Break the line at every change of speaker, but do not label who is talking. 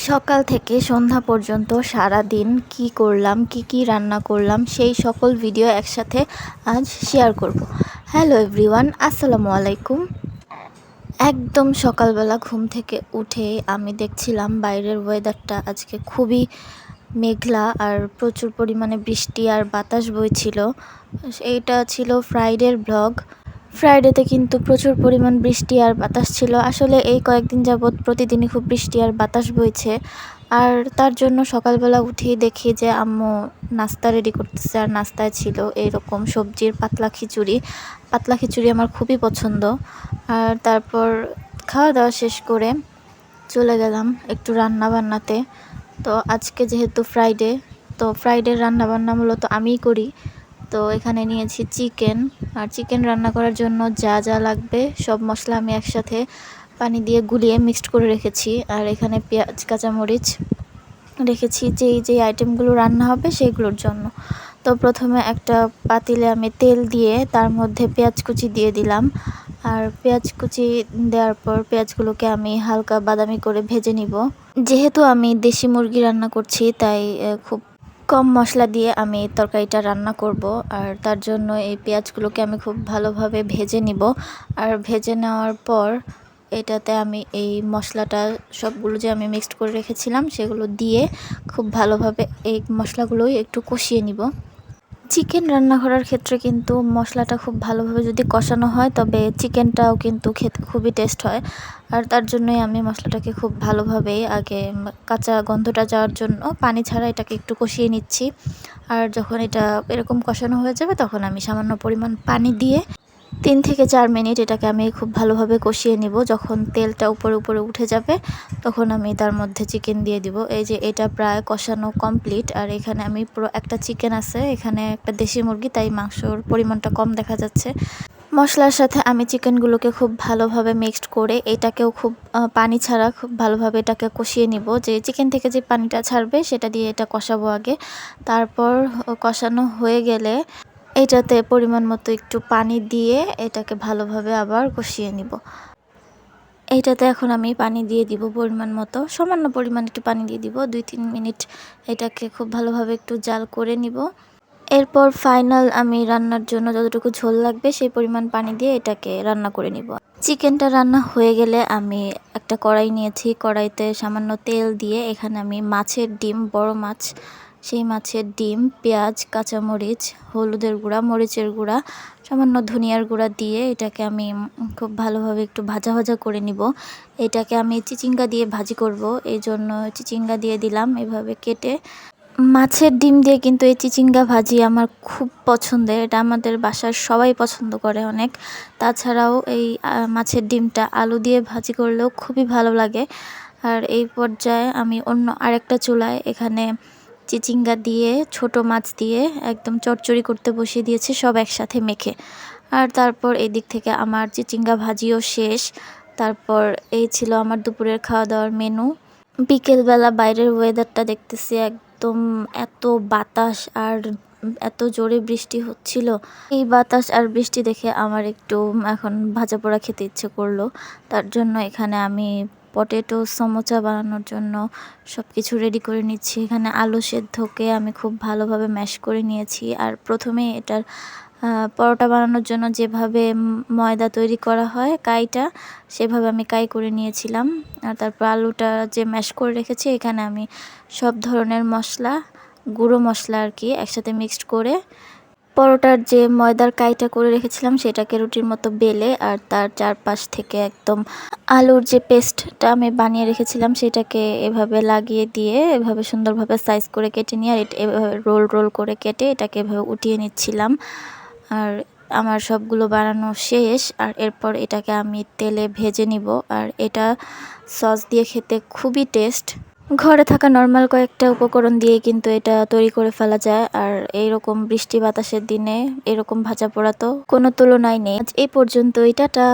সকাল থেকে সন্ধ্যা পর্যন্ত সারাদিন কি করলাম, কি রান্না করলাম সেই সকল ভিডিও একসাথে আজ শেয়ার করব। হ্যালো এভরিওয়ান, আসসালামু আলাইকুম। একদম সকালবেলা ঘুম থেকে উঠে আমি দেখছিলাম বাইরের ওয়েদারটা আজকে খুবই মেঘলা আর প্রচুর পরিমাণে বৃষ্টি আর বাতাস বইছিল। এইটা ছিল ফ্রাইডের ব্লগ। ফ্রাইডেতে কিন্তু প্রচুর পরিমাণ বৃষ্টি আর বাতাস ছিল। আসলে এই কয়েকদিন যাবৎ প্রতিদিনই খুব বৃষ্টি আর বাতাস বইছে, আর তার জন্য সকালবেলা উঠেই দেখি যে আম্মু নাস্তা রেডি করতেছে। আর নাস্তায় ছিল এইরকম সবজির পাতলা খিচুড়ি। পাতলা খিচুড়ি আমার খুবই পছন্দ। আর তারপর খাওয়া দাওয়া শেষ করে চলে গেলাম একটু রান্না বান্নাতে। তো আজকে যেহেতু ফ্রাইডে, তো ফ্রাইডের রান্না বান্না মূলত আমিই করি। তো এখানে নিয়েছি চিকেন, আর চিকেন রান্না করার জন্য যা যা লাগবে সব মশলা আমি একসাথে পানি দিয়ে গুলিয়ে মিক্সড করে রেখেছি। আর এখানে পেঁয়াজ কাঁচামরিচ রেখেছি যেই আইটেমগুলো রান্না হবে সেইগুলোর জন্য। তো প্রথমে একটা পাতিলে আমি তেল দিয়ে তার মধ্যে পেঁয়াজ কুচি দিয়ে দিলাম। আর পেঁয়াজ কুচি দেওয়ার পর পেঁয়াজগুলোকে আমি হালকা বাদামি করে ভেজে নিব। যেহেতু আমি দেশি মুরগি রান্না করছি, তাই খুব কম মশলা দিয়ে আমি তরকারিটা রান্না করব। আর তার জন্য এই পেঁয়াজগুলোকে আমি খুব ভালোভাবে ভেজে নিব। আর ভেজে নেওয়ার পর এটাতে আমি এই মশলাটা সবগুলো যে আমি মিক্সড করে রেখেছিলাম সেগুলো দিয়ে খুব ভালোভাবে এই মশলাগুলোই একটু কষিয়ে নিব। চিকেন রান্না করার ক্ষেত্রে কিন্তু মশলাটা খুব ভালোভাবে যদি কষানো হয় তবে চিকেনটাও কিন্তু খেতে খুবই টেস্ট হয়। আর তার জন্যই আমি মশলাটাকে খুব ভালোভাবে আগে কাঁচা গন্ধটা যাওয়ার জন্য পানি ছাড়া এটাকে একটু কষিয়ে নিচ্ছি। আর যখন এটা এরকম কষানো হয়ে যাবে তখন আমি সামান্য পরিমাণ পানি দিয়ে 3 থেকে 4 মিনিট এটাকে আমি খুব ভালোভাবে কষিয়ে নিব। যখন তেলটা উপরে উপরে উঠে যাবে তখন আমি তার মধ্যে চিকেন দিয়ে দিব। এই যে এটা প্রায় কষানো কমপ্লিট। আর এখানে আমি পুরো একটা চিকেন আছে, এখানে একটা দেশি মুরগি, তাই মাংসর পরিমাণটা কম দেখা যাচ্ছে। মশলার সাথে আমি চিকেনগুলোকে খুব ভালোভাবে মিক্সড করে এটাকেও খুব পানি ছাড়া খুব ভালোভাবে এটাকে কষিয়ে নিব। যে চিকেন থেকে যে পানিটা ছাড়বে সেটা দিয়ে এটা কষাবো আগে। তারপর কষানো হয়ে গেলে এটাতে পরিমাণ মতো একটু পানি দিয়ে এটাকে ভালোভাবে আবার কষিয়ে নিব। এইটাতে এখন আমি পানি দিয়ে দিব পরিমাণ মতো, সামান্য পরিমাণ একটু পানি দিয়ে দিব। 2-3 মিনিট এটাকে খুব ভালোভাবে একটু জাল করে নিব। এরপর ফাইনাল আমি রান্নার জন্য যতটুকু ঝোল লাগবে সেই পরিমাণ পানি দিয়ে এটাকে রান্না করে নিব। চিকেনটা রান্না হয়ে গেলে আমি একটা কড়াই নিয়েছি, কড়াইতে সামান্য তেল দিয়ে এখানে আমি মাছের ডিম, বড় মাছ, সেই মাছের ডিম, পেঁয়াজ, কাঁচামরিচ, হলুদের গুঁড়া, মরিচের গুঁড়া, সামান্য ধনিয়ার গুঁড়া দিয়ে এটাকে আমি খুব ভালোভাবে একটু ভাজা ভাজা করে নিব। এটাকে আমি চিচিঙ্গা দিয়ে ভাজি করব, এই জন্য চিচিঙ্গা দিয়ে দিলাম এভাবে কেটে। মাছের ডিম দিয়ে কিন্তু এই চিচিঙ্গা ভাজি আমার খুব পছন্দের, এটা আমাদের বাসার সবাই পছন্দ করে অনেক। তাছাড়াও এই মাছের ডিমটা আলু দিয়ে ভাজি করলেও খুবই ভালো লাগে। আর এই পর্যায়ে আমি অন্য আরেকটা চুলায় এখানে চিচিঙ্গা দিয়ে ছোট মাছ দিয়ে একদম চচ্চড়ি করতে বসিয়ে দিয়েছি সব একসাথে মেখে। আর তারপর এদিক থেকে আমার চিচিঙ্গা ভাজিও শেষ। তারপর এই ছিল আমার দুপুরের খাওয়া দাওয়ার মেনু। বিকেলবেলা বাইরের ওয়েদারটা দেখতেছি একদম এত বাতাস আর এত জোরে বৃষ্টি হচ্ছিল। এই বাতাস আর বৃষ্টি দেখে আমার একটু এখন ভাজা পোড়া খেতে ইচ্ছে করলো। তার জন্য এখানে আমি পটেটো সমোচা বানানোর জন্য সব কিছু রেডি করে নিচ্ছি। এখানে আলু সেদ্ধকে আমি খুব ভালোভাবে ম্যাশ করে নিয়েছি। আর প্রথমে এটার পরোটা বানানোর জন্য যেভাবে ময়দা তৈরি করা হয় কাইটা, সেভাবে আমি কাই করে নিয়েছিলাম। আর তারপর আলুটা যে ম্যাশ করে রেখেছি এখানে আমি সব ধরনের মশলা, গুঁড়ো মশলা আর কি একসাথে মিক্সড করে পরোটার যে ময়দার কাইটা করে রেখেছিলাম সেটাকে রুটির মতো বেলে আর তার চারপাশ থেকে একদম আলুর যে পেস্টটা আমি বানিয়ে রেখেছিলাম সেটাকে এভাবে লাগিয়ে দিয়ে এভাবে সুন্দরভাবে সাইজ করে কেটে নিয়ে আর এভাবে রোল রোল করে কেটে এটাকে এভাবে উঠিয়ে নিচ্ছিলাম। আর আমার সবগুলো বানানো শেষ। আর এরপর এটাকে আমি তেলে ভেজে নিব। আর এটা সস দিয়ে খেতে খুবই টেস্ট। ঘরে থাকা নর্মাল কয়েকটা উপকরণ দিয়ে কিন্তু এটা তৈরি করে ফেলা যায়। আর এইরকম বৃষ্টি বাতাসের দিনে এরকম ভাজা পোড়া তো কোনো তুলনাই নেই। আজ এই পর্যন্তই, টাটা।